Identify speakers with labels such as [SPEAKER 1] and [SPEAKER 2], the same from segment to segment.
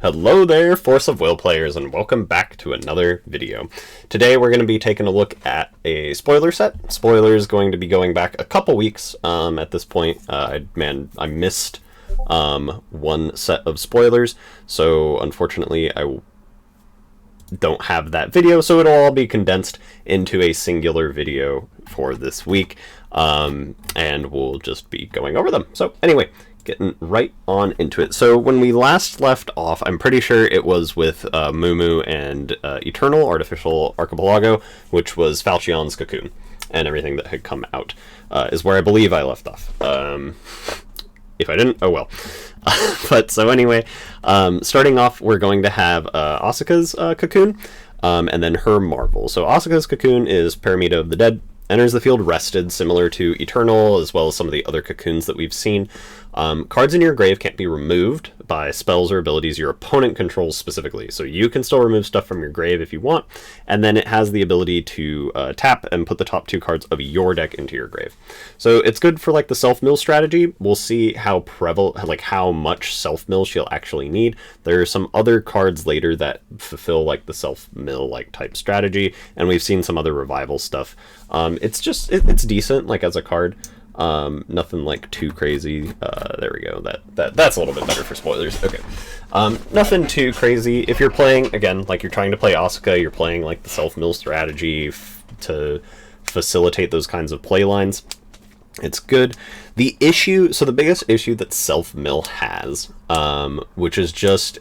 [SPEAKER 1] Hello there, Force of Will players, and welcome back to another video. Today we're going to be taking a look at a spoiler set. Spoiler is going to be going back a couple weeks at this point. I missed one set of spoilers, so unfortunately I don't have that video, so it'll all be condensed into a singular video for this week, and we'll just be going over them. So anyway, getting right on into it. So when we last left off, I'm pretty sure it was with Mumu and Eternal Artificial Archipelago, which was Falchion's Cocoon, and everything that had come out is where I believe I left off. If I didn't, oh well. But so anyway, starting off, we're going to have Asuka's Cocoon, and then her Marvel. So Asuka's Cocoon is Paramita of the Dead. Enters the field rested, similar to Eternal, as well as some of the other cocoons that we've seen. Cards in your grave can't be removed by spells or abilities your opponent controls specifically. So you can still remove stuff from your grave if you want, and then it has the ability to tap and put the top two cards of your deck into your grave. So it's good for like the self-mill strategy. We'll see how prevalent, like how much self-mill she'll actually need. There are some other cards later that fulfill like the self-mill like type strategy, and we've seen some other revival stuff. It's just it's decent like as a card. Nothing like too crazy. There we go. That's a little bit better for spoilers. Okay. Nothing too crazy. If you're playing, again, like you're trying to play Asuka, you're playing like the self-mill strategy to facilitate those kinds of play lines. It's good. The biggest issue that self-mill has, which is just...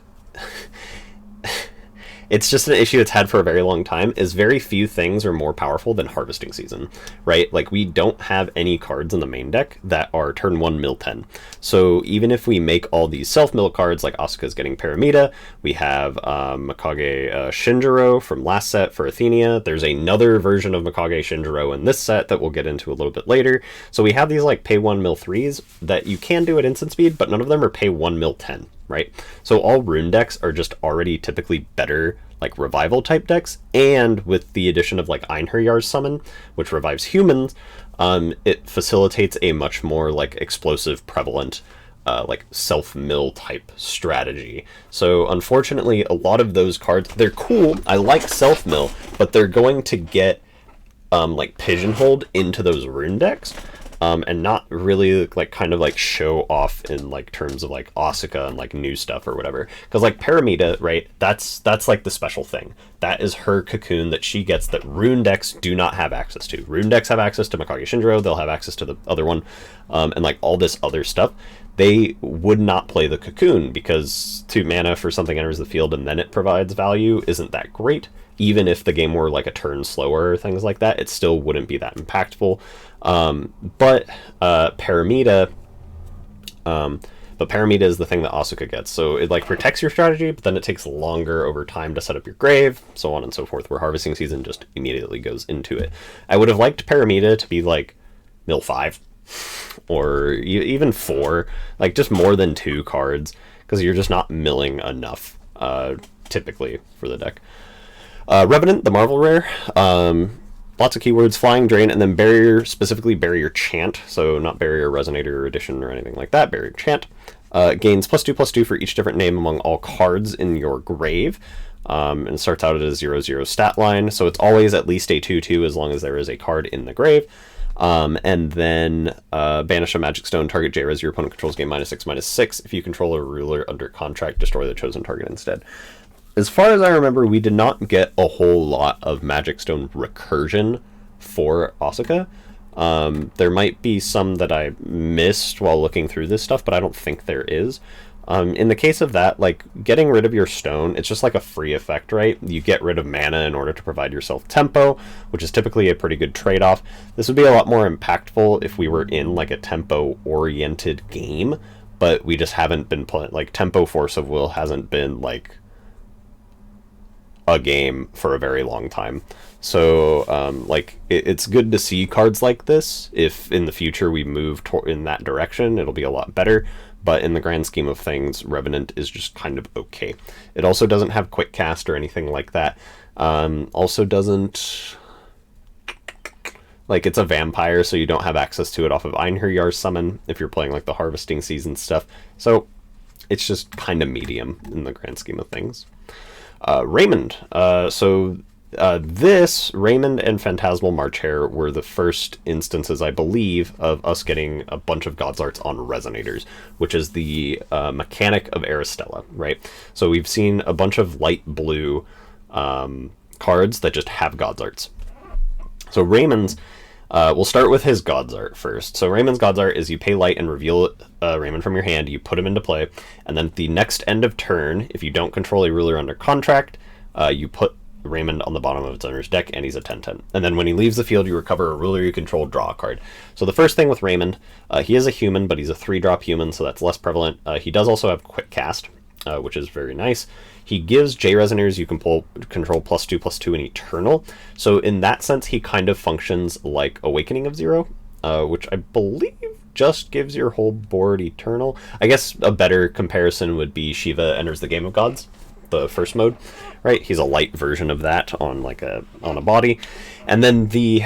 [SPEAKER 1] it's just an issue it's had for a very long time, is very few things are more powerful than Harvesting Season, right? Like, we don't have any cards in the main deck that are turn 1 mill 10. So even if we make all these self-mill cards, like Asuka's getting Paramita, we have Mikage Shinjiro from last set for Athenia. There's another version of Mikage Shinjiro in this set that we'll get into a little bit later. So we have these like pay 1 mill 3s that you can do at instant speed, but none of them are pay 1 mill 10. Right? So all rune decks are just already typically better like revival type decks, and with the addition of like Einherjar's Summon, which revives humans, it facilitates a much more like explosive, prevalent like self-mill type strategy. So unfortunately, a lot of those cards, they're cool, I like self-mill, but they're going to get like pigeonholed into those rune decks. And not really like kind of like show off in like terms of like Asuka and like new stuff or whatever. Because like Paramita, right, that's like the special thing. That is her cocoon that she gets that rune decks do not have access to. Rune decks have access to Mikage Shinjiro, they'll have access to the other one, and like all this other stuff. They would not play the cocoon because 2 mana for something enters the field and then it provides value isn't that great. Even if the game were like a turn slower or things like that, it still wouldn't be that impactful. But Paramita is the thing that Asuka gets. So it like protects your strategy, but then it takes longer over time to set up your grave, so on and so forth, where Harvesting Season just immediately goes into it. I would have liked Paramita to be like mill 5 or even 4, like just more than 2 cards, because you're just not milling enough typically for the deck. Revenant, the Marvel rare, lots of keywords, Flying Drain, and then Barrier, specifically Barrier Chant, so not Barrier Resonator or Addition or anything like that, Barrier Chant. Gains +2/+2 for each different name among all cards in your grave, and starts out at a 0/0 stat line, so it's always at least a 2/2 as long as there is a card in the grave. And then banish a Magic Stone, target J-Res your opponent controls, gain -6/-6. If you control a ruler under contract, destroy the chosen target instead. As far as I remember, we did not get a whole lot of Magic Stone recursion for Asuka. There might be some that I missed while looking through this stuff, but I don't think there is. In the case of that, like, getting rid of your stone, it's just like a free effect, right? You get rid of mana in order to provide yourself tempo, which is typically a pretty good trade-off. This would be a lot more impactful if we were in, like, a tempo-oriented game, but we just haven't been playing, like, Tempo Force of Will hasn't been, like, a game for a very long time. So like it's good to see cards like this. If in the future we move in that direction, it'll be a lot better, but in the grand scheme of things, Revenant is just kind of okay. It also doesn't have quick cast or anything like that. Also doesn't, like, it's a vampire, so you don't have access to it off of Einherjar's Summon if you're playing like the Harvesting Season stuff. So it's just kind of medium in the grand scheme of things. Raymond. This, Raymond and Phantasmal Marchair were the first instances, I believe, of us getting a bunch of God's Arts on Resonators, which is the mechanic of Aristella, right? So we've seen a bunch of light blue cards that just have God's Arts. So Raymond's, we'll start with his God's Art first. So Raymond's God's Art is you pay light and reveal Raymond from your hand, you put him into play, and then at the next end of turn, if you don't control a ruler under contract, you put Raymond on the bottom of its owner's deck, and he's a 10/10. And then when he leaves the field, you recover a ruler you control, draw a card. So the first thing with Raymond, he is a human, but he's a 3-drop human, so that's less prevalent. He does also have Quick Cast, which is very nice. He gives J Resonators you can control +2/+2 in Eternal. So in that sense, he kind of functions like Awakening of Zero, which I believe just gives your whole board Eternal. I guess a better comparison would be Shiva Enters the Game of Gods, the first mode, right? He's a light version of that on like a body. And then the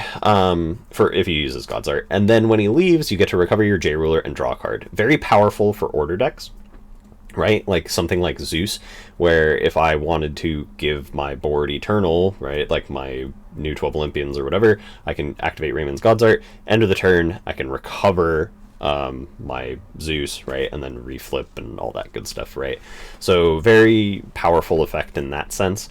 [SPEAKER 1] for if he uses God's Art, and then when he leaves, you get to recover your J Ruler and draw a card. Very powerful for order decks, right? Like something like Zeus, where if I wanted to give my board Eternal, right, like my new 12 Olympians or whatever, I can activate Raymond's God's Art. End of the turn, I can recover my Zeus, right, and then reflip and all that good stuff, right? So very powerful effect in that sense.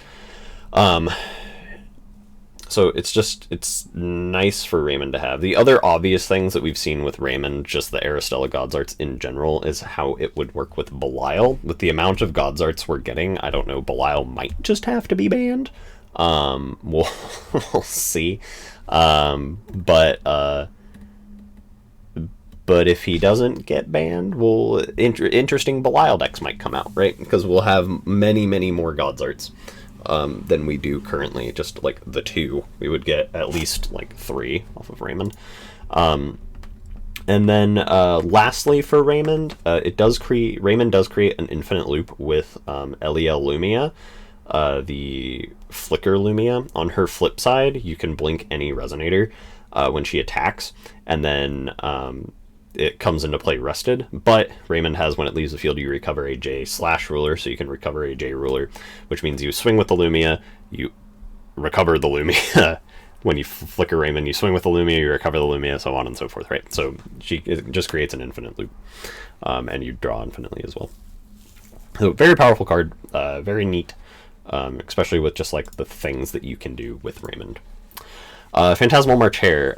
[SPEAKER 1] So it's nice for Raymond to have. The other obvious things that we've seen with Raymond, just the Aristella God's Arts in general, is how it would work with Belial. With the amount of God's Arts we're getting, I don't know, Belial might just have to be banned. We'll see. But if he doesn't get banned, interesting Belial decks might come out, right? Because we'll have many, many more God's Arts than we do currently. Just like the 2, we would get at least like 3 off of Raymond. And then lastly for Raymond, Raymond does create an infinite loop with Eliel Lumia, the Flicker Lumia. On her flip side, you can blink any Resonator when she attacks, and then it comes into play rested. But Raymond has, when it leaves the field, you recover a J/ruler, so you can recover a J ruler, which means you swing with the Lumia, you recover the Lumia. When you flicker Raymond, you swing with the Lumia, you recover the Lumia, so on and so forth, right? So it just creates an infinite loop, and you draw infinitely as well. So very powerful card, very neat, especially with just like the things that you can do with Raymond. Phantasmal Marchair,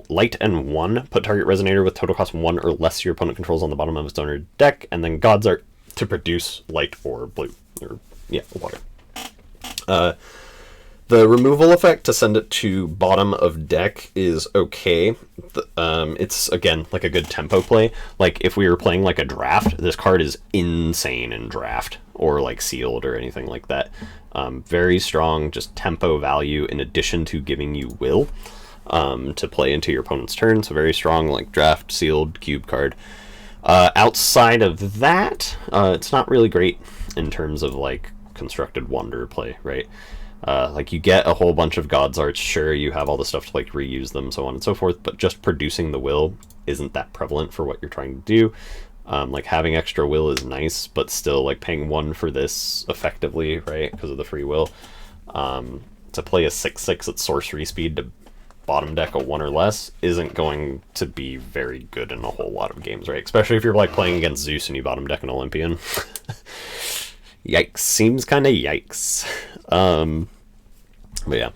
[SPEAKER 1] light and 1, put target Resonator with total cost 1 or less your opponent controls on the bottom of its owner deck, and then God's Art to produce light or blue, or water. The removal effect to send it to bottom of deck is okay. It's, again, like a good tempo play. Like, if we were playing like a draft, this card is insane in draft, or like sealed or anything like that. Very strong, just tempo value in addition to giving you will to play into your opponent's turn. So very strong, like draft, sealed, cube card. Outside of that, it's not really great in terms of like constructed wonder play, right? Like you get a whole bunch of God's Arts, sure, you have all the stuff to like reuse them, so on and so forth, but just producing the will isn't that prevalent for what you're trying to do. Like having extra will is nice, but still like paying 1 for this effectively, right, because of the free will. To play a 6/6 at sorcery speed to bottom deck a 1 or less isn't going to be very good in a whole lot of games, right? Especially if you're like playing against Zeus and you bottom deck an Olympian. Yikes. Seems kind of yikes. But yeah.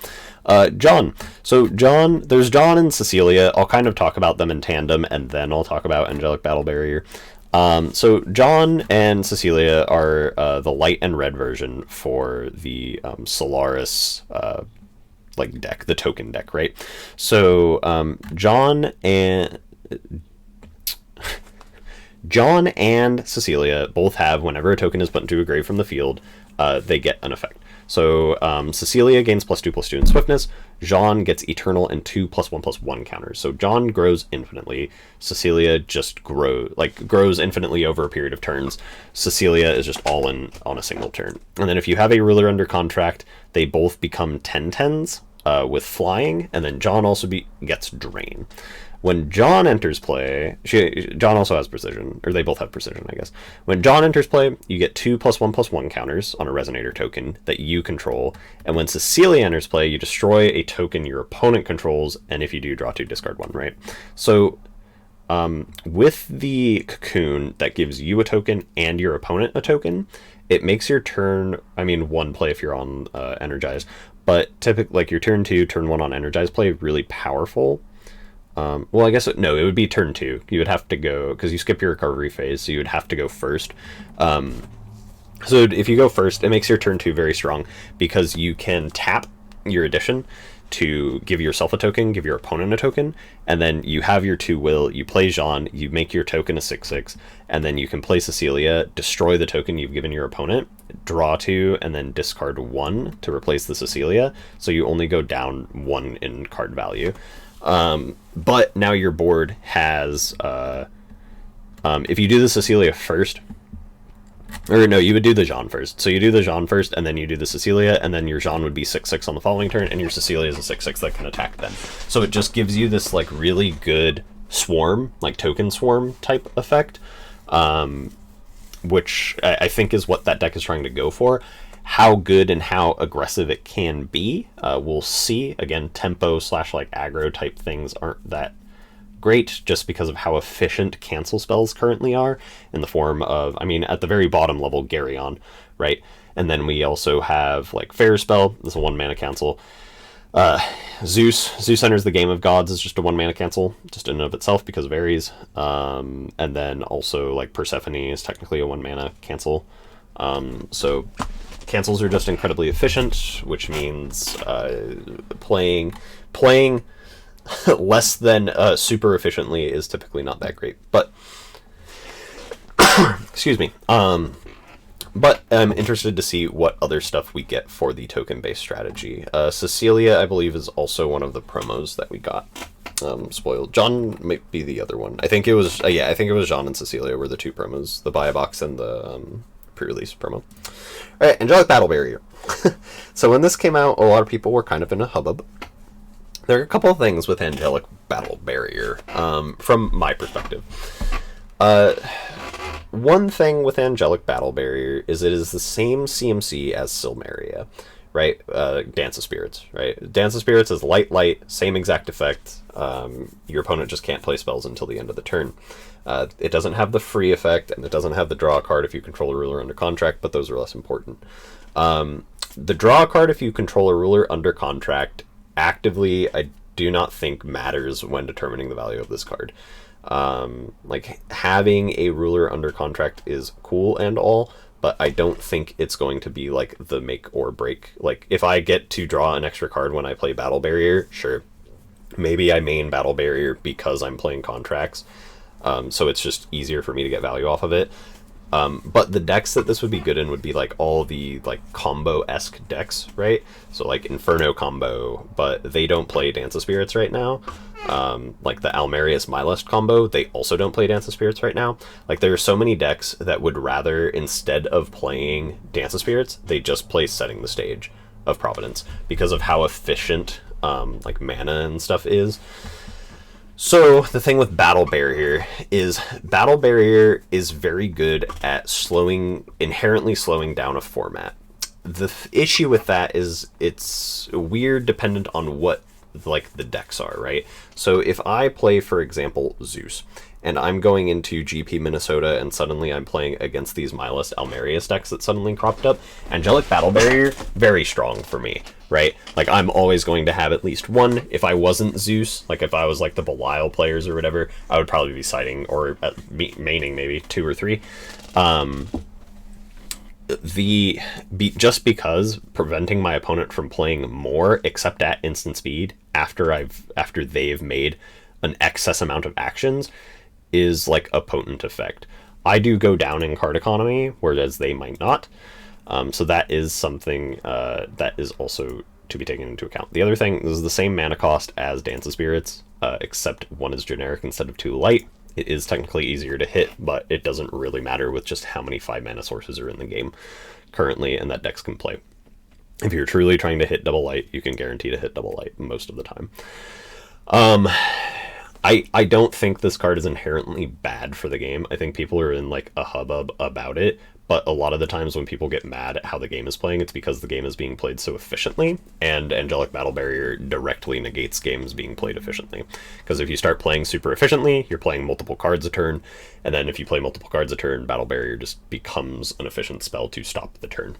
[SPEAKER 1] John. So John, there's John and Cecilia. I'll kind of talk about them in tandem, and then I'll talk about Angelic Battle Barrier. So John and Cecilia are the light and red version for the Solaris like deck, the token deck, right? So John and Cecilia both have, whenever a token is put into a grave from the field, they get an effect. So Cecilia gains +2/+2 in swiftness. John gets eternal and 2 +1/+1 counters. So John grows infinitely. Cecilia just grows infinitely over a period of turns. Cecilia is just all in on a single turn. And then if you have a ruler under contract, they both become 10/10s with flying, and then John also gets drain. When John enters play, John also has precision, or they both have precision, I guess. When John enters play, you get 2+1/+1 counters on a Resonator token that you control, and when Cecilia enters play, you destroy a token your opponent controls, and if you do, draw 2, discard 1, right? So with the Cocoon, that gives you a token and your opponent a token, it makes your turn, I mean, 1 play if you're on Energize, but typically, like, your turn 2, turn 1 on Energize play, really powerful. Well, I guess, no, it would be turn 2. You would have to go, because you skip your recovery phase, so you would have to go first. So if you go first, it makes your turn 2 very strong, because you can tap your addition to give yourself a token, give your opponent a token, and then you have your 2 will, you play Jean, you make your token a 6/6, and then you can play Cecilia, destroy the token you've given your opponent, draw 2, and then discard 1 to replace the Cecilia, so you only go down 1 in card value. But now your board has, if you do the Cecilia first, or no, you would do the Jean first. So you do the Jean first, and then you do the Cecilia, and then your Jean would be 6/6 on the following turn, and your Cecilia is a 6/6 that can attack then. So it just gives you this, like, really good swarm, like token swarm type effect, which I think is what that deck is trying to go for. How good and how aggressive it can be, we'll see. Again, tempo / like aggro type things aren't that great, just because of how efficient cancel spells currently are, in the form of, I mean, at the very bottom level, Garyon, right? And then we also have, like, Fair Spell, this is a 1 mana cancel. Zeus enters the Game of Gods is just a 1 mana cancel, just in and of itself, because of Ares. And then also, like, Persephone is technically a 1 mana cancel. So cancels are just incredibly efficient, which means playing less than super efficiently is typically not that great. But excuse me. But I'm interested to see what other stuff we get for the token-based strategy. Cecilia, I believe, is also one of the promos that we got. Spoiled. John might be the other one. I think it was, yeah, I think it was John and Cecilia were the 2 promos, the buy a box and the pre-release promo. Alright, Angelic Battle Barrier. So when this came out, a lot of people were kind of in a hubbub. There are a couple of things with Angelic Battle Barrier, from my perspective. One thing with Angelic Battle Barrier is it is the same CMC as Silmeria, right? Dance of Spirits, right? Dance of Spirits is light, same exact effect. Your opponent just can't play spells until the end of the turn. It doesn't have the free effect, and it doesn't have the draw a card if you control a ruler under contract, but those are less important. The draw a card if you control a ruler under contract, actively, I do not think matters when determining the value of this card. Like, having a ruler under contract is cool and all, but I don't think it's going to be, like, the make or break. Like, if I get to draw an extra card when I play Battle Barrier, sure. Maybe I main Battle Barrier because I'm playing contracts, so it's just easier for me to get value off of it. But the decks that this would be good in would be, like, all the, like, combo-esque decks, right? So, like, Inferno combo, but they don't play Dance of Spirits right now. Like the Almerius Mylest combo, they also don't play Dance of Spirits right now. Like, there are so many decks that would rather, instead of playing Dance of Spirits, they just play Setting the Stage of Providence, because of how efficient, like, mana and stuff is. So the thing with Battle Barrier is very good at inherently slowing down a format. The issue with that is it's weird dependent on what, like, the decks are, right? So if I play, for example, Zeus, and I'm going into GP Minnesota and suddenly I'm playing against these Mylest Almerius decks that suddenly cropped up, Angelic Battle Barrier, very strong for me, right? Like, I'm always going to have at least one. If I wasn't Zeus, like if I was like the Belial players or whatever, I would probably be siding or maining maybe 2 or 3. Just because preventing my opponent from playing more except at instant speed after they've made an excess amount of actions is like a potent effect. I do go down in card economy, whereas they might not. So that is something that is also to be taken into account. The other thing is the same mana cost as Dance of Spirits, except one is generic instead of 2 light. It is technically easier to hit, but it doesn't really matter with just how many 5 mana sources are in the game currently and that decks can play. If you're truly trying to hit double light, you can guarantee to hit double light most of the time. I don't think this card is inherently bad for the game. I think people are in like a hubbub about it, but a lot of the times when people get mad at how the game is playing, it's because the game is being played so efficiently, and Angelic Battle Barrier directly negates games being played efficiently. Because if you start playing super efficiently, you're playing multiple cards a turn, and then if you play multiple cards a turn, Battle Barrier just becomes an efficient spell to stop the turn.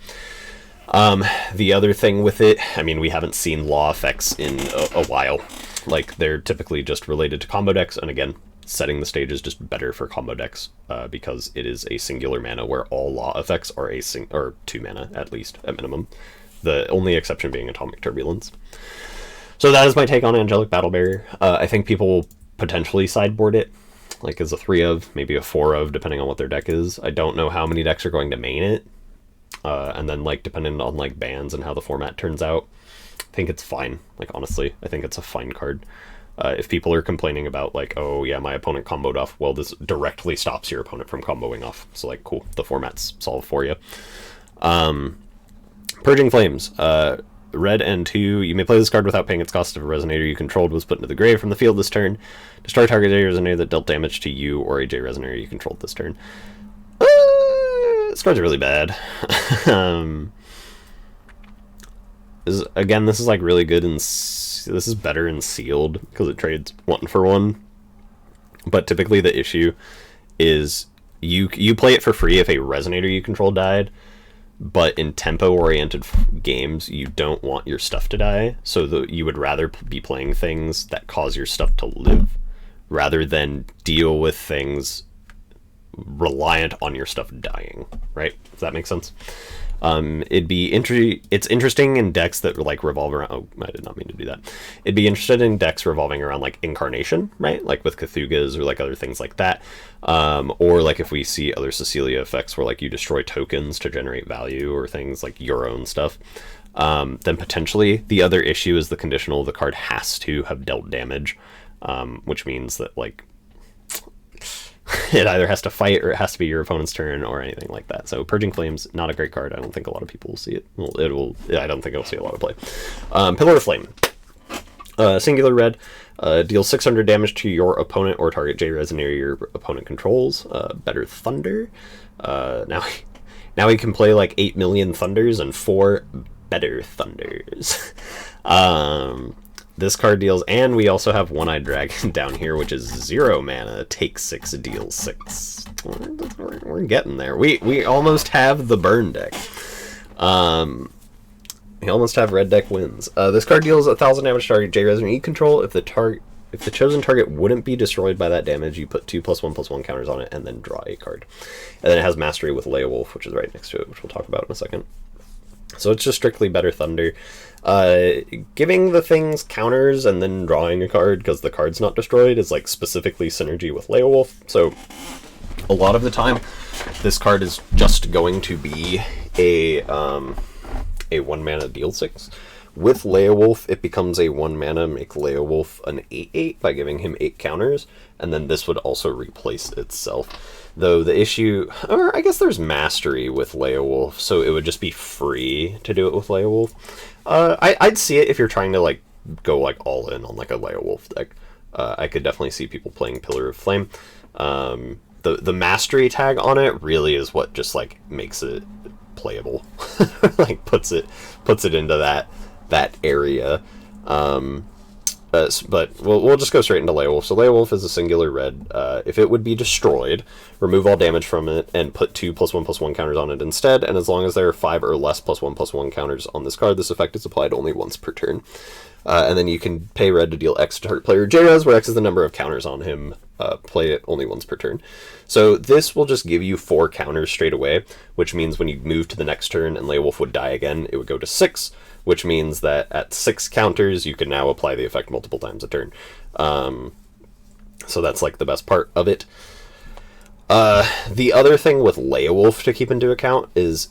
[SPEAKER 1] The other thing with it, I mean, we haven't seen law effects in a while. Like, they're typically just related to combo decks, and again, setting the stage is just better for combo decks because it is a singular mana where all law effects are or 2 mana at least at minimum. The only exception being Atomic Turbulence. So that is my take on Angelic Battle Barrier. I think people will potentially sideboard it, like as a 3 of, maybe a 4 of, depending on what their deck is. I don't know how many decks are going to main it, and then like depending on like bans and how the format turns out, I think it's fine. Like, honestly, I think it's a fine card. If people are complaining about, like, oh, yeah, my opponent comboed off, well, this directly stops your opponent from comboing off. So, like, cool, the format's solved for you. Purging Flames. Red and 2, you may play this card without paying its cost if a Resonator you controlled was put into the grave from the field this turn. Destroy target J Resonator that dealt damage to you or a J Resonator you controlled this turn. This card's really bad. Again, this is like really good, and this is better in sealed because it trades 1 for 1. But typically the issue is you play it for free if a Resonator you control died, but in tempo-oriented games you don't want your stuff to die, so you would rather be playing things that cause your stuff to live rather than deal with things reliant on your stuff dying, right? Does that make sense? It's interesting in decks that like revolve around, oh, I did not mean to do that. It'd be interested in decks revolving around like Incarnation, right? Like with Cthulhu's or like other things like that. Or like if we see other Cecilia effects where like you destroy tokens to generate value or things like your own stuff. Then potentially the other issue is the conditional. The card has to have dealt damage, which means that like it either has to fight or it has to be your opponent's turn or anything like that. So Purging Flames, not a great card. I don't think a lot of people will see it. Well, I don't think it'll see a lot of play. Pillar of Flame. Singular red. Deals 600 damage to your opponent or target J Resonator your opponent controls. Better Thunder. Now he can play like 8 million Thunders and 4 Better Thunders. This card deals, and we also have One-Eyed Dragon down here, which is 0 mana, takes 6, deals 6. We're getting there. We almost have the burn deck. We almost have red deck wins. This card deals 1,000 damage to target J Resonator you control. If the chosen target wouldn't be destroyed by that damage, you put 2+1/+1 counters on it and then draw a card. And then it has Mastery with Leowolf, which is right next to it, which we'll talk about in a second. So it's just strictly Better Thunder. Giving the things counters and then drawing a card because the card's not destroyed is like specifically synergy with Leowolf. So a lot of the time this card is just going to be a 1 mana deal 6. With Leowolf, it becomes a 1 mana make Leowolf an 8/8 by giving him 8 counters, and then this would also replace itself. Though the issue, or I guess there's Mastery with Leowolf, so it would just be free to do it with Leowolf. I'd see it if you're trying to like go like all in on like a Leowolf deck. I could definitely see people playing Pillar of Flame. The Mastery tag on it really is what just like makes it playable, like puts it into that area. But we'll just go straight into Leowolf. So Leowolf is a singular red. If it would be destroyed, remove all damage from it and put 2+1/+1 counters on it instead. And as long as there are 5 or less +1/+1 counters on this card, this effect is applied only once per turn. And then you can pay red to deal X to target player J-Res, where X is the number of counters on him. Play it only once per turn. So this will just give you 4 counters straight away, which means when you move to the next turn and Leowolf would die again, it would go to 6, which means that at 6 counters, you can now apply the effect multiple times a turn. So that's like the best part of it. The other thing with Leowolf to keep into account is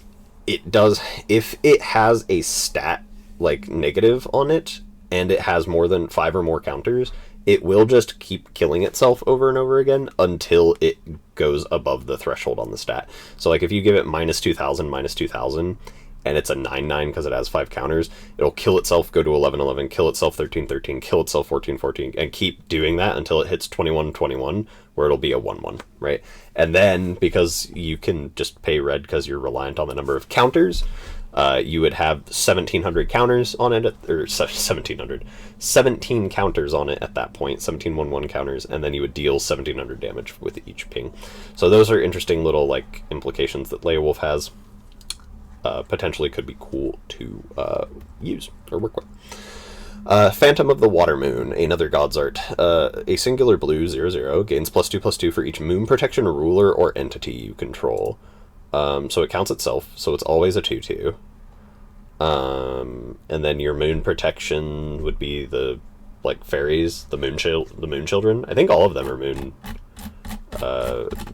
[SPEAKER 1] if it has a stat like negative on it, and it has more than 5 or more counters, it will just keep killing itself over and over again until it goes above the threshold on the stat. So like if you give it -2,000, -2,000, and it's a 9/9 because it has 5 counters, it'll kill itself, go to 11/11, kill itself 13/13, kill itself 14/14, and keep doing that until it hits 21/21, where it'll be a 1/1, right? And then, because you can just pay red because you're reliant on the number of counters, you would have 1,700 counters on it, or 1,700, 17 counters on it at that point, 17 1/1 counters, and then you would deal 1,700 damage with each ping. So those are interesting little, like, implications that Leia has. Potentially could be cool to use or work with. Phantom of the Water Moon, another God's Art. A singular blue 0/0 gains +2/+2 for each moon protection ruler or entity you control. So it counts itself, so it's always a 2/2. And then your moon protection would be the, like, fairies, the moon children. I think all of them are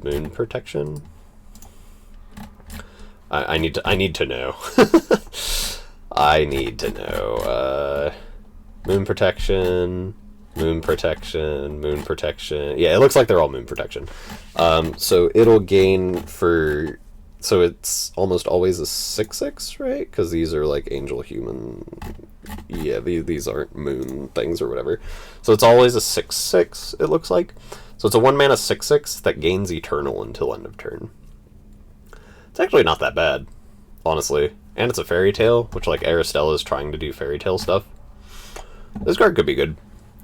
[SPEAKER 1] moon protection. I need to know. I need to know. Moon protection, moon protection, moon protection. Yeah, it looks like they're all moon protection. So it'll gain for... So it's almost always a 6/6, right? Because these are like angel human. Yeah, these aren't moon things or whatever. So it's always a 6/6, it looks like. So it's a 1-mana 6/6 that gains eternal until end of turn. It's actually not that bad, honestly. And it's a fairy tale, which, like, Aristella is trying to do fairy tale stuff. This card could be good.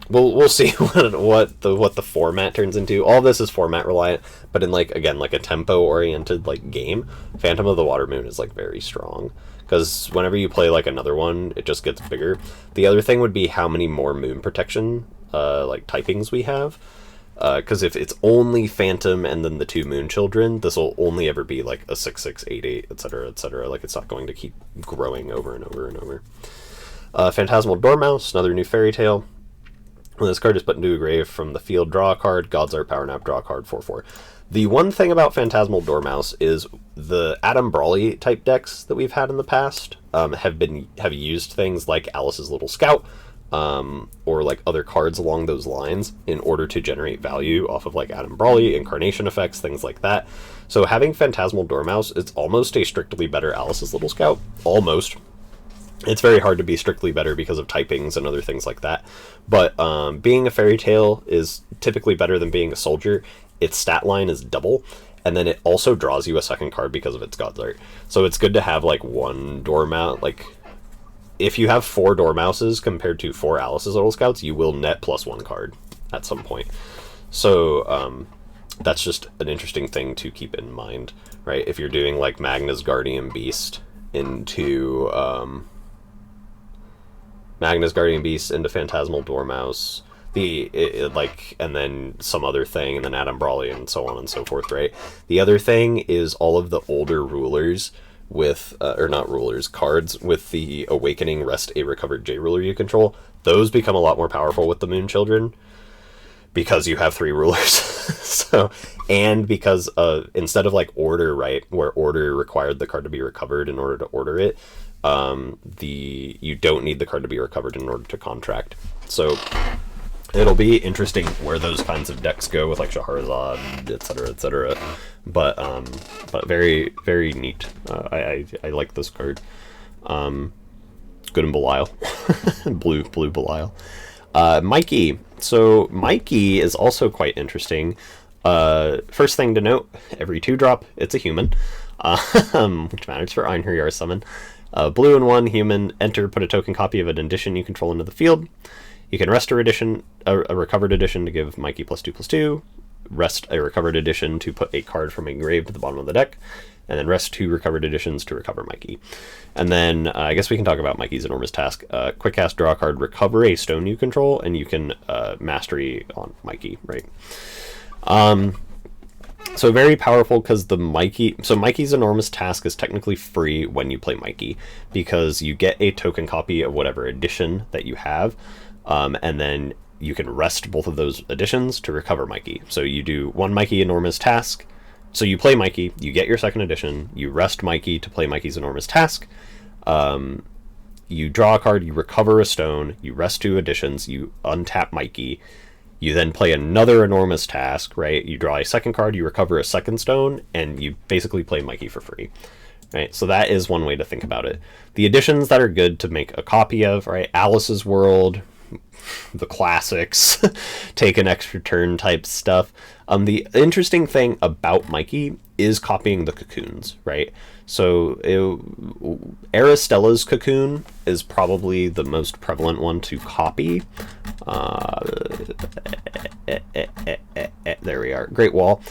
[SPEAKER 1] We'll see what the format turns into. All this is format reliant, but in, like, again, like a tempo oriented, like, game, Phantom of the Water Moon is, like, very strong, because whenever you play, like, another one, it just gets bigger. The other thing would be how many more moon protection like typings we have, because if it's only Phantom and then the 2 moon children, this will only ever be like a 6/6, 8/8, etc., etc. Like, it's not going to keep growing over and over and over. Phantasmal Dormouse, another new fairy tale. When this card is put into a grave from the field, draw a card. God's Art Power Nap, draw a card, 4/4. The one thing about Phantasmal Dormouse is the Adam Brawley type decks that we've had in the past have used things like Alice's Little Scout, or like other cards along those lines in order to generate value off of, like, Adam Brawley, Incarnation effects, things like that. So having Phantasmal Dormouse, it's almost a strictly better Alice's Little Scout. Almost. It's very hard to be strictly better because of typings and other things like that. But being a fairy tale is typically better than being a soldier. Its stat line is double, and then it also draws you a second card because of its God's Art. So it's good to have, like, one Dormouse. Like, if you have 4 Dormouses compared to 4 Alice's Little Scouts, you will net +1 card at some point. So that's just an interesting thing to keep in mind, right? If you're doing, like, Magna's Guardian Beast into Phantasmal Dormouse, and then some other thing, and then Adam Brawley, and so on and so forth, right? The other thing is all of the older rulers with, or not rulers, cards with the Awakening, Rest a Recovered J-Ruler you control. Those become a lot more powerful with the Moon Children, because you have 3 rulers. So, and because instead of, like, Order, right, where Order required the card to be recovered in order to order it, you don't need the card to be recovered in order to contract. So it'll be interesting where those kinds of decks go with, like, Shahrazad, etc., etc. But very, very neat. I like this card. Good in Belial. blue Belial. Mikey. So Mikey is also quite interesting. First thing to note, every 2-drop, it's a human, which matters for Einherjar Summon. Blue and 1, human, enter, put a token copy of an edition you control into the field. You can rest a recovered edition to give Mikey +2/+2, rest a recovered edition to put a card from a grave to the bottom of the deck, and then rest 2 recovered editions to recover Mikey. And then I guess we can talk about Mikey's enormous task. Quick cast, draw a card, recover a stone you control, and you can mastery on Mikey, right? So very powerful because Mikey's enormous task is technically free when you play Mikey, because you get a token copy of whatever edition that you have, and then you can rest both of those editions to recover Mikey. So you do 1 Mikey enormous task. So you play Mikey, you get your second edition, you rest Mikey to play Mikey's enormous task. You draw a card, you recover a stone, you rest 2 editions, you untap Mikey. You then play another enormous task, right? You draw a second card, you recover a second stone, and you basically play Mikey for free, right? So that is one way to think about it. The additions that are good to make a copy of, right? Alice's World, the classics, take an extra turn type stuff. The interesting thing about Mikey is copying the cocoons, right? So Aristella's cocoon is probably the most prevalent one to copy. There we are. Great Wall.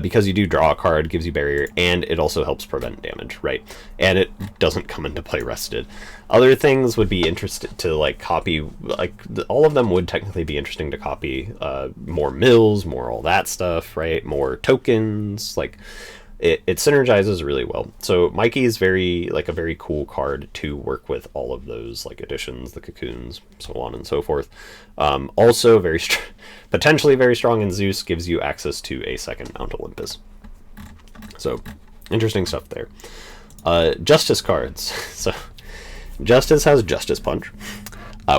[SPEAKER 1] Because you do draw a card, gives you barrier, and it also helps prevent damage, right? And it doesn't come into play rested. Other things would be interested to like copy, like all of them would technically be interesting to copy. More mills, more all that stuff, right? More tokens, like it synergizes really well. So Mikey is very like a very cool card to work with all of those like additions, the cocoons, so on and so forth. Also very potentially very strong in Zeus, gives you access to a second Mount Olympus. So interesting stuff there. Justice cards. So Justice has Justice Punch,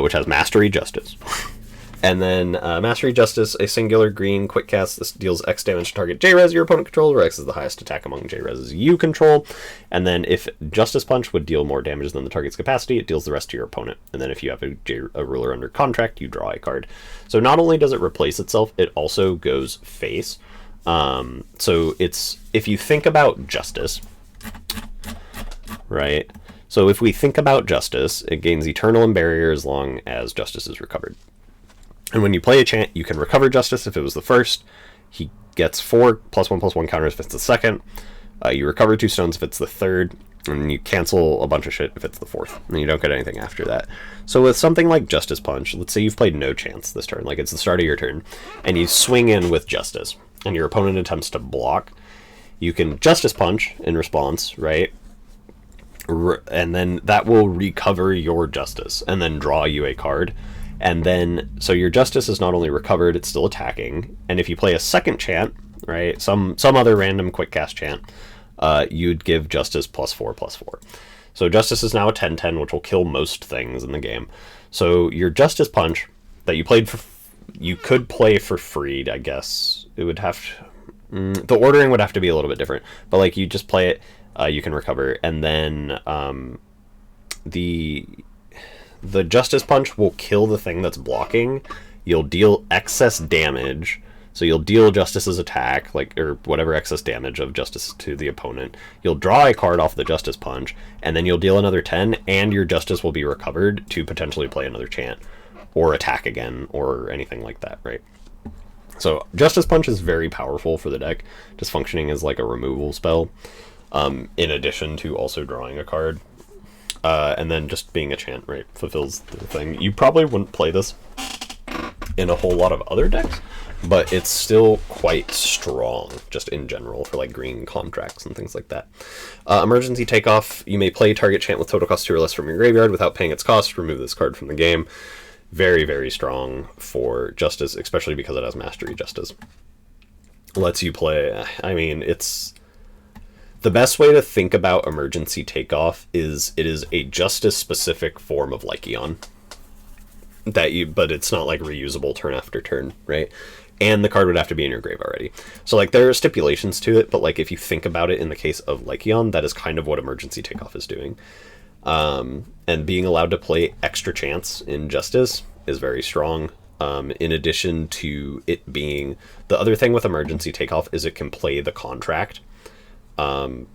[SPEAKER 1] which has Mastery Justice. And then Mastery Justice, a singular green quick cast. This deals X damage to target J-Res your opponent controls, where X is the highest attack among J-Reses you control. And then if Justice Punch would deal more damage than the target's capacity, it deals the rest to your opponent. And then if you have a ruler under contract, you draw a card. So not only does it replace itself, it also goes face. So it's, if you think about Justice, right? So if we think about Justice, it gains Eternal and Barrier as long as Justice is recovered. And when you play a chant, you can recover Justice if it was the first. He gets 4 +1/+1 counters if it's the second. You recover 2 stones if it's the third. And you cancel a bunch of shit if it's the fourth. And you don't get anything after that. So with something like Justice Punch, let's say you've played no chance this turn, like it's the start of your turn, and you swing in with Justice, and your opponent attempts to block, you can Justice Punch in response, right? And then that will recover your Justice, and then draw you a card. And then, so your Justice is not only recovered, it's still attacking. And if you play a second chant, right, some other random quick cast chant, you'd give Justice +4/+4. So Justice is now a 10/10, which will kill most things in the game. So your Justice Punch that you played for, you could play for free, I guess. It would have to, the ordering would have to be a little bit different. But like you just play it, you can recover, and then the Justice Punch will kill the thing that's blocking. You'll deal excess damage, so you'll deal Justice's attack, like, or whatever excess damage of Justice to the opponent. You'll draw a card off the Justice Punch, and then you'll deal another 10, and your Justice will be recovered to potentially play another chant, or attack again, or anything like that, right? So Justice Punch is very powerful for the deck, just functioning as like a removal spell, in addition to also drawing a card. And then just being a chant, right, fulfills the thing. You probably wouldn't play this in a whole lot of other decks, but it's still quite strong, just in general, for like green contracts and things like that. Emergency Takeoff, you may play target chant with total cost 2 or less from your graveyard without paying its cost. Remove this card from the game. Very, very strong for Justice, especially because it has Mastery Justice. Lets you play, I mean, it's... The best way to think about Emergency Takeoff is it is a Justice-specific form of Lycion. But it's not like reusable turn after turn, right? And the card would have to be in your grave already. So like there are stipulations to it, but like if you think about it in the case of Lycion, that is kind of what Emergency Takeoff is doing. And being allowed to play extra chance in Justice is very strong. In addition to it being... The other thing with Emergency Takeoff is it can play the contract.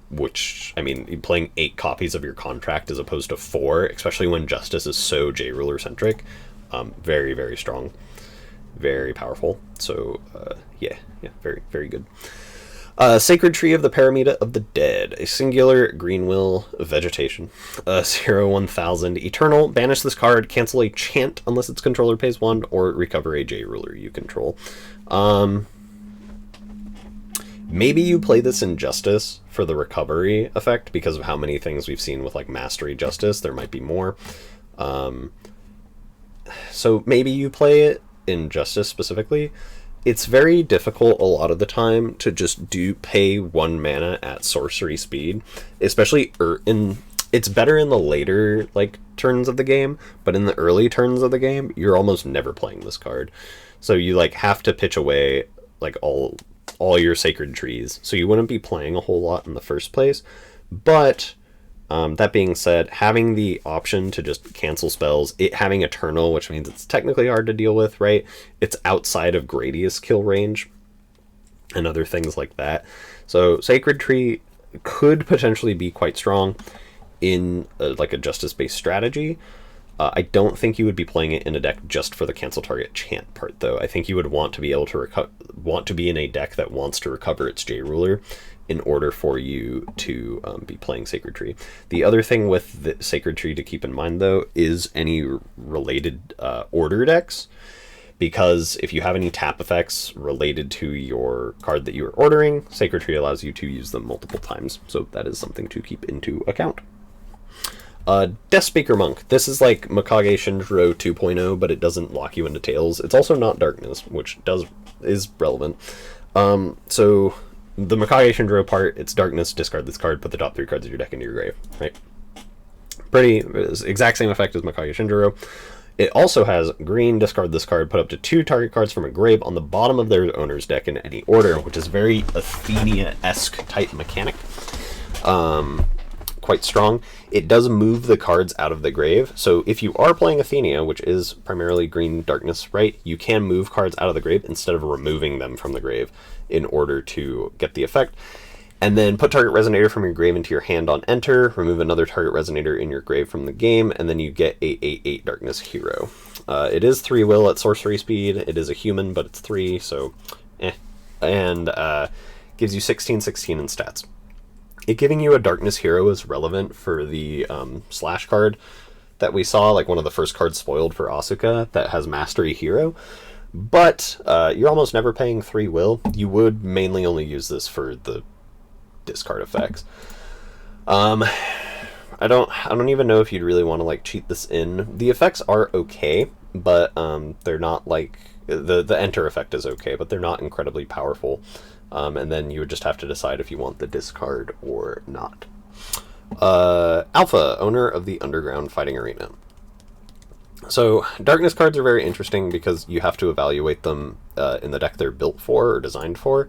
[SPEAKER 1] Which, I mean, playing 8 copies of your contract as opposed to 4, especially when Justice is so J-Ruler centric, very, very strong, very powerful. So, yeah, very, very good. Sacred Tree of the Paramita of the Dead, a singular green will vegetation, 0/1000, eternal. Banish this card, cancel a chant unless its controller pays 1, or recover a J-Ruler you control. Maybe you play this in Justice for the recovery effect because of how many things we've seen with like Mastery Justice. There might be more. So maybe you play it in Justice specifically. It's very difficult a lot of the time to just pay 1 mana at sorcery speed, especially it's better in the later like turns of the game, but in the early turns of the game, you're almost never playing this card. So you like have to pitch away like all your sacred trees. So you wouldn't be playing a whole lot in the first place, But that being said, having the option to just cancel spells, it having Eternal, which means it's technically hard to deal with, right? It's outside of Gradius kill range and other things like that. So Sacred Tree could potentially be quite strong in like a justice-based strategy. I don't think you would be playing it in a deck just for the cancel target chant part, though. I think you would want to be able to want to be in a deck that wants to recover its J Ruler in order for you to be playing Sacred Tree. The other thing with the Sacred Tree to keep in mind, though, is any related order decks. Because if you have any tap effects related to your card that you are ordering, Sacred Tree allows you to use them multiple times. So that is something to keep into account. Death Speaker Monk. This is like Mikage Shinjiro 2.0, but it doesn't lock you into tails. It's also not darkness, which is relevant. So the Mikage Shinjiro part, it's darkness, discard this card, put the top 3 cards of your deck into your grave, right? Exact same effect as Mikage Shinjiro. It also has green, discard this card, put up to 2 target cards from a grave on the bottom of their owner's deck in any order, which is very Athenia-esque type mechanic. Quite strong. It does move the cards out of the grave, so if you are playing Athenia, which is primarily green darkness, right, you can move cards out of the grave instead of removing them from the grave in order to get the effect. And then put target resonator from your grave into your hand on enter, remove another target resonator in your grave from the game, and then you get a 8/8 darkness hero. It is 3 will at sorcery speed. It is a human, but it's 3, so and gives you 16/16 in stats. It giving you a darkness hero is relevant for the slash card that we saw, like one of the first cards spoiled for Asuka that has mastery hero. But you're almost never paying 3 will. You would mainly only use this for the discard effects. I don't even know if you'd really want to like cheat this in. The effects are okay, but they're not like the enter effect is okay, but they're not incredibly powerful. And then you would just have to decide if you want the discard or not. Alpha, owner of the Underground Fighting Arena. So darkness cards are very interesting because you have to evaluate them in the deck they're built for or designed for.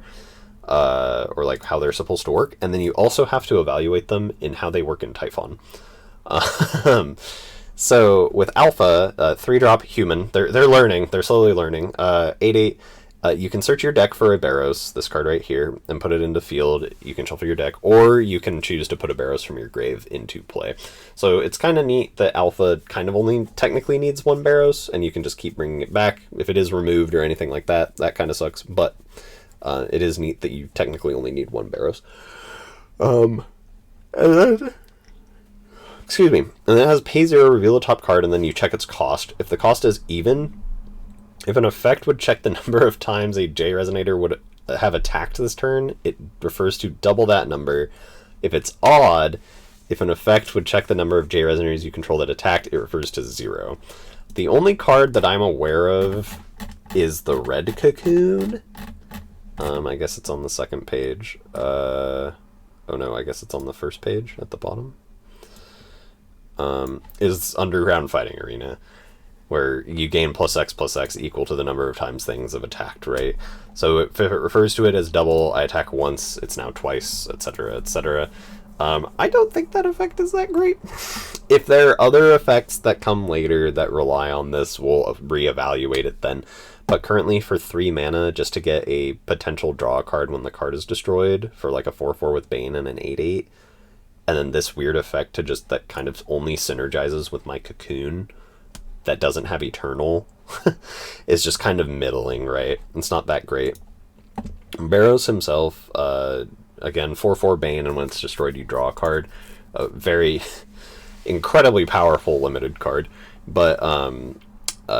[SPEAKER 1] Or like how they're supposed to work, and then you also have to evaluate them in how they work in Typhon. So with Alpha, 3-drop human, they're learning, they're slowly learning. 8/8, you can search your deck for a Barrows, this card right here, and put it into field. You can shuffle your deck, or you can choose to put a Barrows from your grave into play. So it's kind of neat that Alpha kind of only technically needs 1 Barrows, and you can just keep bringing it back. If it is removed or anything like that, that kind of sucks, but it is neat that you technically only need 1 Barrows. And then, excuse me. And it has pay 0, reveal a top card, and then you check its cost. If the cost is even, if an effect would check the number of times a J Resonator would have attacked this turn, it refers to double that number. If it's odd, if an effect would check the number of J Resonators you control that attacked, it refers to 0. The only card that I'm aware of is the Red Cocoon. I guess it's on the second page. Oh no, I guess it's on the first page at the bottom. Is Underground Fighting Arena, where you gain +X equal to the number of times things have attacked, right? So if it refers to it as double, I attack once, it's now twice, etc., etc. I don't think that effect is that great. If there are other effects that come later that rely on this, we'll reevaluate it then. But currently for 3 mana, just to get a potential draw card when the card is destroyed, for like a 4/4 with Bane and an 8/8, and then this weird effect to just that kind of only synergizes with my Cocoon that doesn't have Eternal, is just kind of middling, right? It's not that great. Barrows himself, again, 4/4 Bane, and when it's destroyed you draw a card. A very incredibly powerful limited card, but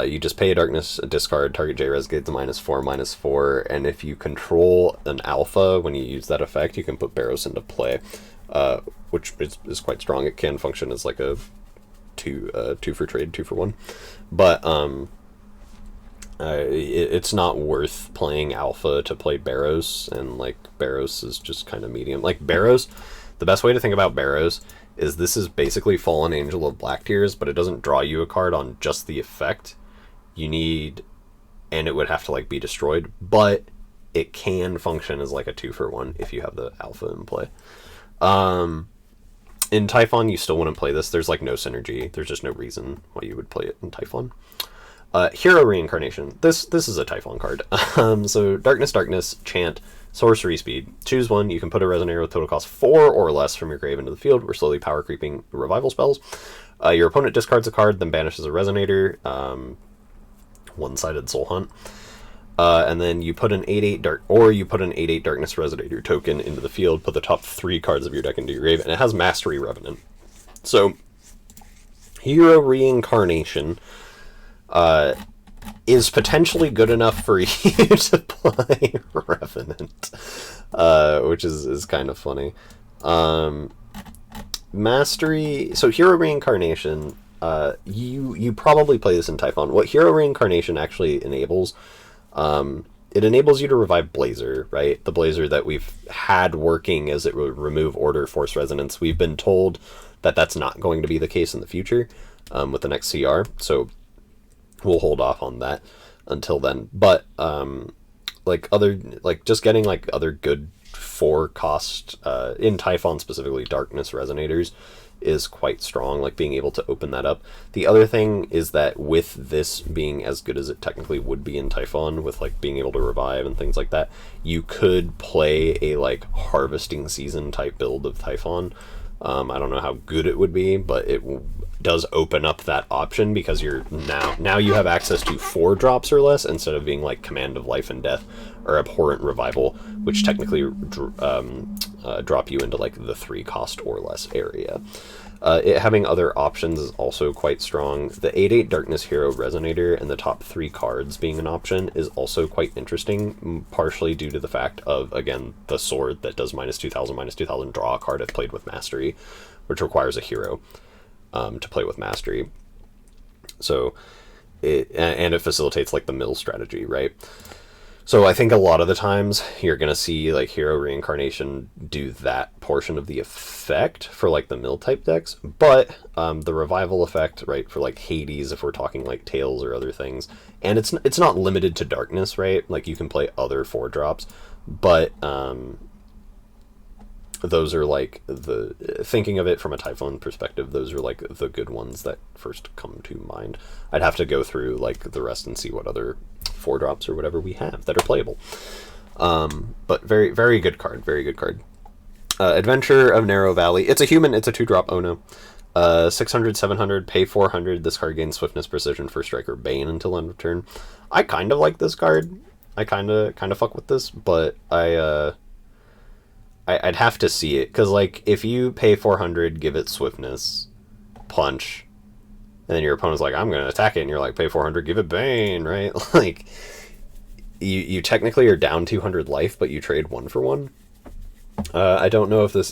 [SPEAKER 1] you just pay a darkness, a discard, target J-Res gets a -4/-4, and if you control an Alpha when you use that effect, you can put Barrows into play, which is quite strong. It can function as like a 2 for trade, 2 for 1, but it's not worth playing Alpha to play Barrows, and like Barrows is just kind of medium. Like Barrows, the best way to think about Barrows is this is basically Fallen Angel of Black Tears, but it doesn't draw you a card on just the effect. You need, and it would have to like be destroyed, but it can function as like a 2 for 1 if you have the Alpha in play. In Typhon, you still wouldn't play this. There's like no synergy. There's just no reason why you would play it in Typhon. Hero Reincarnation. This is a Typhon card. So Darkness, Chant, Sorcery Speed. Choose one. You can put a Resonator with total cost 4 or less from your grave into the field. We're slowly power creeping revival spells. Your opponent discards a card, then banishes a Resonator. One-sided Soul Hunt. And then you put an 8/8 Darkness Resonator token into the field, put the top 3 cards of your deck into your grave, and it has Mastery Revenant. So, Hero Reincarnation is potentially good enough for you to play Revenant, which is kind of funny. Mastery... So, Hero Reincarnation, you probably play this in Typhon. What Hero Reincarnation actually enables... it enables you to revive Blazer, right? The Blazer that we've had working as it would remove Order, Force Resonance. We've been told that that's not going to be the case in the future with the next CR, so we'll hold off on that until then. But just getting like other good 4-cost in Typhon specifically, Darkness Resonators is quite strong, like being able to open that up. The other thing is that with this being as good as it technically would be in Typhon, with like being able to revive and things like that, you could play a like Harvesting Season type build of Typhon. I don't know how good it would be, but it does open up that option because you're now you have access to 4 drops or less instead of being like Command of Life and Death or Abhorrent Revival, which technically drop you into like the 3-cost or less area. It having other options is also quite strong. The 8/8 Darkness Hero Resonator and the top 3 cards being an option is also quite interesting, partially due to the fact of, again, the sword that does -2000, draw a card if played with Mastery, which requires a hero to play with Mastery. So, it facilitates like the mill strategy, right? So I think a lot of the times you're going to see like Hero Reincarnation do that portion of the effect for like the mill type decks, but the revival effect, right, for like Hades, if we're talking like Tails or other things, and it's not limited to Darkness, right? Like you can play other 4-drops, but those are like thinking of it from a Typhon perspective, those are like the good ones that first come to mind. I'd have to go through like the rest and see what other 4-drops or whatever we have that are playable. But very, very good card. Very good card. Adventure of Narrow Valley. It's a human. It's a 2-drop. Oh no. 600, 700, pay 400. This card gains Swiftness, Precision, First Strike, or Bane until end of turn. I kind of like this card. I kind of fuck with this, but I'd have to see it, because like if you pay 400, give it Swiftness, punch, and then your opponent's like, I'm gonna attack it, and you're like, pay 400, give it Bane, right? Like you technically are down 200 life, but you trade 1 for 1. I don't know if this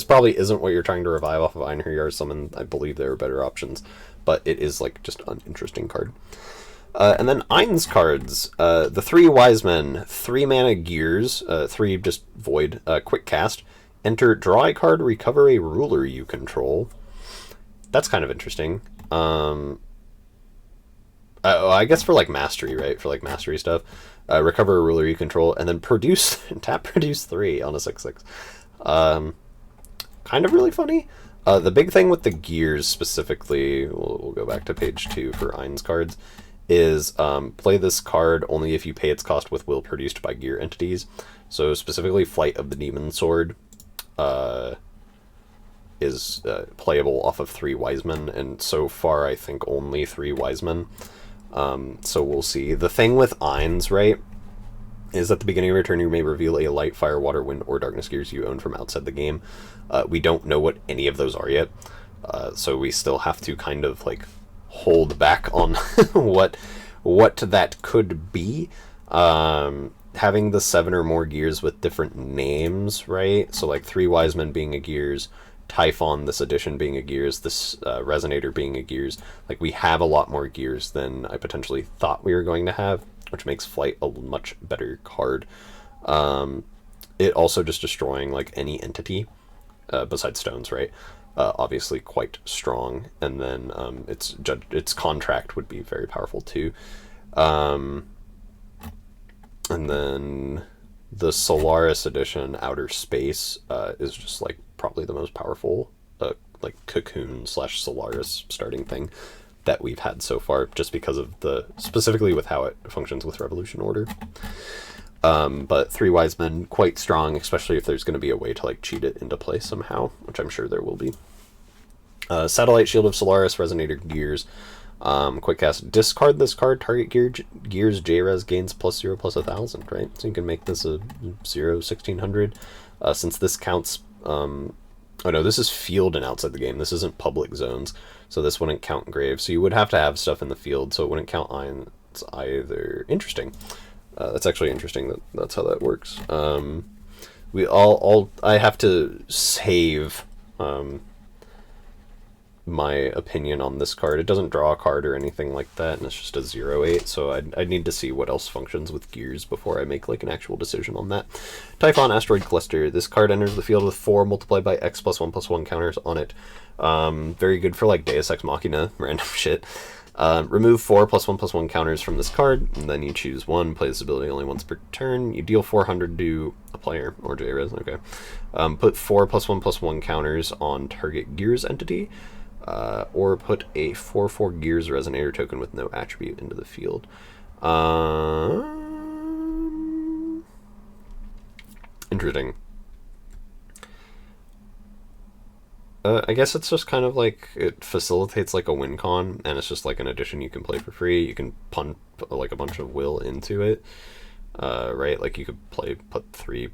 [SPEAKER 1] probably isn't what you're trying to revive off of Einherjar Summon. I believe there are better options, but it is like just an interesting card. And then Ein's cards, the 3 Wise Men, 3 mana Gears, 3 just void, quick cast, enter, draw a card, recover a ruler you control. That's kind of interesting. I guess for like Mastery, right? For like Mastery stuff. Recover a ruler you control, and then produce 3 on a 6/6. Kind of really funny. The big thing with the Gears specifically, we'll go back to page 2 for Ein's cards, is play this card only if you pay its cost with will produced by gear entities. So specifically Flight of the Demon Sword is playable off of 3 Wise Men, and so far I think only 3 Wise Men. So we'll see. The thing with Ein's, right, is at the beginning of your turn you may reveal a light, fire, water, wind, or darkness gears you own from outside the game. We don't know what any of those are yet, so we still have to kind of like hold back on what that could be. Having the 7 or more gears with different names, right? So like 3 Wise Men being a Gears, Typhon this edition being a Gears, this Resonator being a Gears. Like we have a lot more Gears than I potentially thought we were going to have, which makes Flight a much better card. It also just destroying like any entity besides stones, right? Obviously quite strong, and then its contract would be very powerful too. And then the Solaris edition, Outer Space, is just like probably the most powerful like Cocoon / Solaris starting thing that we've had so far, just because of specifically with how it functions with Revolution Order. But 3 Wise Men, quite strong, especially if there's going to be a way to like cheat it into play somehow, which I'm sure there will be. Satellite Shield of Solaris, Resonator Gears. Quick cast, discard this card, target Gears J-Res gains +0/+1000, right? So you can make this a 0/1600. Since this counts, oh no, this is field and outside the game. This isn't public zones, so this wouldn't count grave. So you would have to have stuff in the field, so it wouldn't count ions either. Interesting. That's actually interesting that's how that works. I have to save my opinion on this card. It doesn't draw a card or anything like that, and it's just a 0/8, so I need to see what else functions with Gears before I make like an actual decision on that. Typhon Asteroid Cluster. This card enters the field with 4 multiplied by X +1/+1 counters on it. Very good for like Deus Ex Machina, random shit. Remove 4 +1/+1 counters from this card, and then you choose one. Play this ability only once per turn. You deal 400 to a player, or J-Res, okay. Put 4 +1/+1 counters on target Gears entity, or put a 4/4 Gears Resonator token with no attribute into the field. Interesting. I guess it's just kind of like, it facilitates like a win con, and it's just like an addition you can play for free. You can put like a bunch of will into it, right? Like you could put 3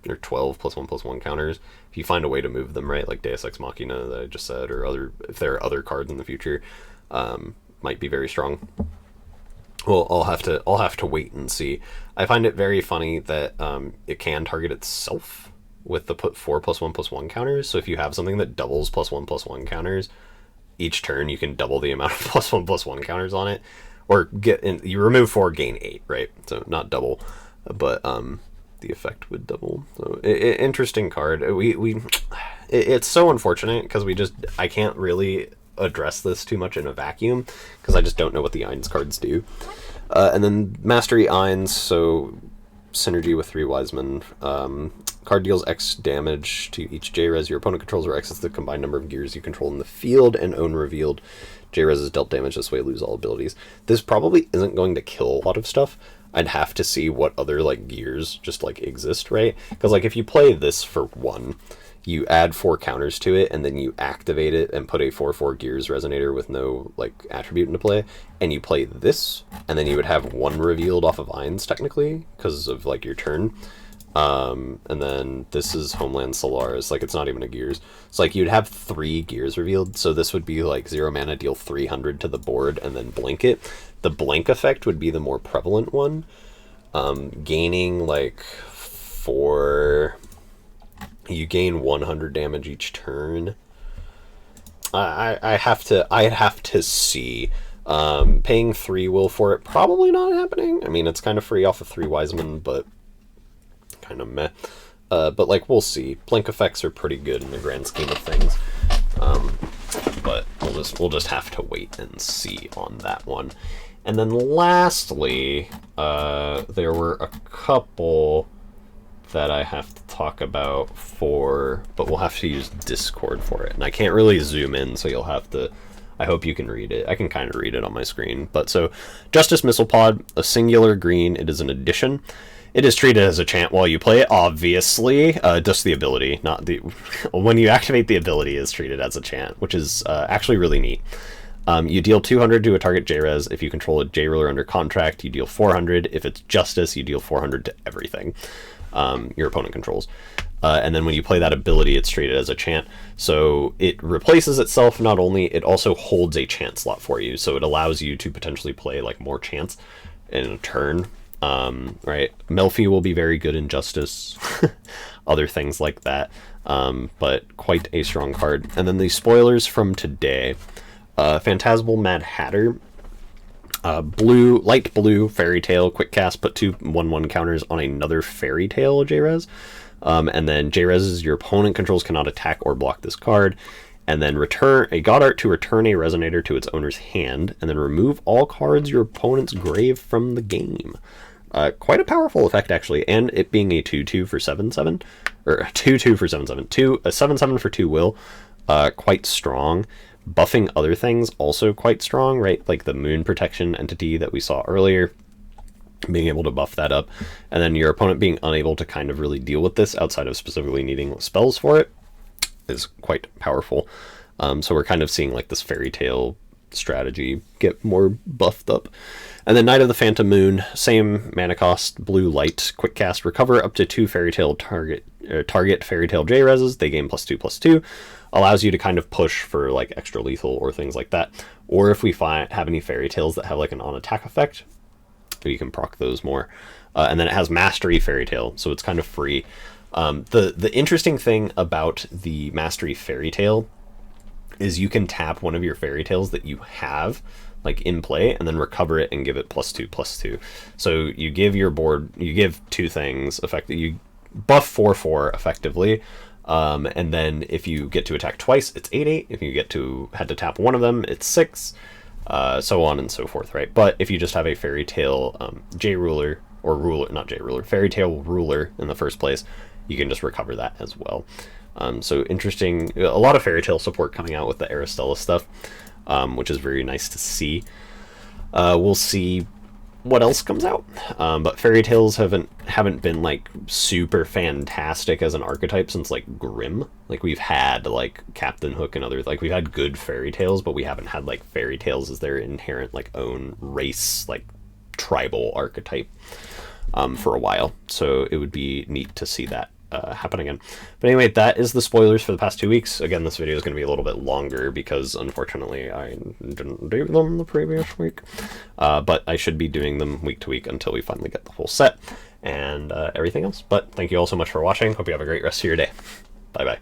[SPEAKER 1] or 12 +1/+1 counters if you find a way to move them, right? Like Deus Ex Machina that I just said, or if there are other cards in the future, might be very strong. Well, I'll have to wait and see. I find it very funny that it can target itself with the put 4 +1/+1 counters. So if you have something that doubles +1/+1 counters each turn, you can double the amount of +1/+1 counters on it, or you remove 4, gain 8, right? So not double, but the effect would double. So interesting card. It's so unfortunate because I can't really address this too much in a vacuum because I just don't know what the Eins cards do. And then Mastery Eins, so synergy with 3 Wise Men. Card deals X damage to each J-Res your opponent controls, or X is the combined number of Gears you control in the field, and own revealed. J-Res is dealt damage this way, lose all abilities. This probably isn't going to kill a lot of stuff. I'd have to see what other like gears just like exist, right? Because like if you play this for 1, you add 4 counters to it, and then you activate it and put a 4/4 Gears Resonator with no like attribute into play, and you play this, and then you would have 1 revealed off of Eins technically because of like your turn. And then this is Homeland Solaris, like it's not even a Gears. It's like you'd have 3 Gears revealed, so this would be like 0 mana, deal 300 to the board, and then blink it. The blink effect would be the more prevalent one, gaining like 4. You gain 100 damage each turn. I'd have to see. Paying 3 will for it, probably not happening. I mean, it's kind of free off of 3 Wise Men, but kind of meh. But like we'll see. Blink effects are pretty good in the grand scheme of things. But we'll just have to wait and see on that one. And then lastly, there were a couple that I have to talk about but we'll have to use Discord for it. And I can't really zoom in, so you'll have to, I hope you can read it. I can kind of read it on my screen. But so, Justice Missile Pod, a singular green, it is an addition. It is treated as a chant while you play it, obviously. Just the ability, not the... when you activate the ability, it's treated as a chant, which is actually really neat. You deal 200 to a target J-Res. If you control a J-Ruler under contract, you deal 400. If it's Justice, you deal 400 to everything your opponent controls. And then when you play that ability, it's treated as a chant. So it replaces itself. Not only, it also holds a chant slot for you. So it allows you to potentially play like more chants in a turn. Right. Melfi will be very good in Justice. Other things like that. But quite a strong card. And then the spoilers from today. Phantasmal Mad Hatter. Light blue, Fairy Tale, quick cast, put 2 1/1 counters on another Fairy Tale J-Res. And then J-Reses your opponent controls cannot attack or block this card. And then return a God Art to return a Resonator to its owner's hand. And then remove all cards your opponent's grave from the game. Quite a powerful effect, actually. And it being a 2/2 for 7/7. Or a 2/2 for 7/7. A 7/7 for 2 will. quite strong. Buffing other things also quite strong, right? Like the moon protection entity that we saw earlier, being able to buff that up, and then your opponent being unable to kind of really deal with this outside of specifically needing spells for it is quite powerful. So we're kind of seeing like this fairy tale strategy get more buffed up. And then Knight of the Phantom Moon, same mana cost, blue light, quick cast, recover up to 2 fairy tale target fairy tale J-reses. They gain +2/+2. Allows you to kind of push for like extra lethal or things like that. Or if we have any fairy tales that have like an on attack effect, you can proc those more. And then it has Mastery Fairy Tale, so it's kind of free. The interesting thing about the Mastery Fairy Tale is you can tap one of your fairy tales that you have like in play and then recover it and give it +2/+2. So you give your board, you give 2 things effectively, you buff 4/4 effectively, and then if you get to attack twice, it's 8/8. If you had to tap one of them, it's 6, so on and so forth, right? But if you just have a fairy tale J-ruler, or ruler, not J-ruler, fairy tale ruler in the first place, you can just recover that as well. So interesting, a lot of fairy tale support coming out with the Aristella stuff, which is very nice to see. We'll see what else comes out, but fairy tales haven't been like super fantastic as an archetype since like Grimm. Like we've had like Captain Hook and other, like we've had good fairy tales, but we haven't had like fairy tales as their inherent like own race, like tribal archetype for a while. So it would be neat to see that happen again. But anyway, that is the spoilers for the past 2 weeks. Again, this video is going to be a little bit longer because unfortunately I didn't do them the previous week, but I should be doing them week to week until we finally get the whole set and everything else. But thank you all so much for watching. Hope you have a great rest of your day. Bye bye.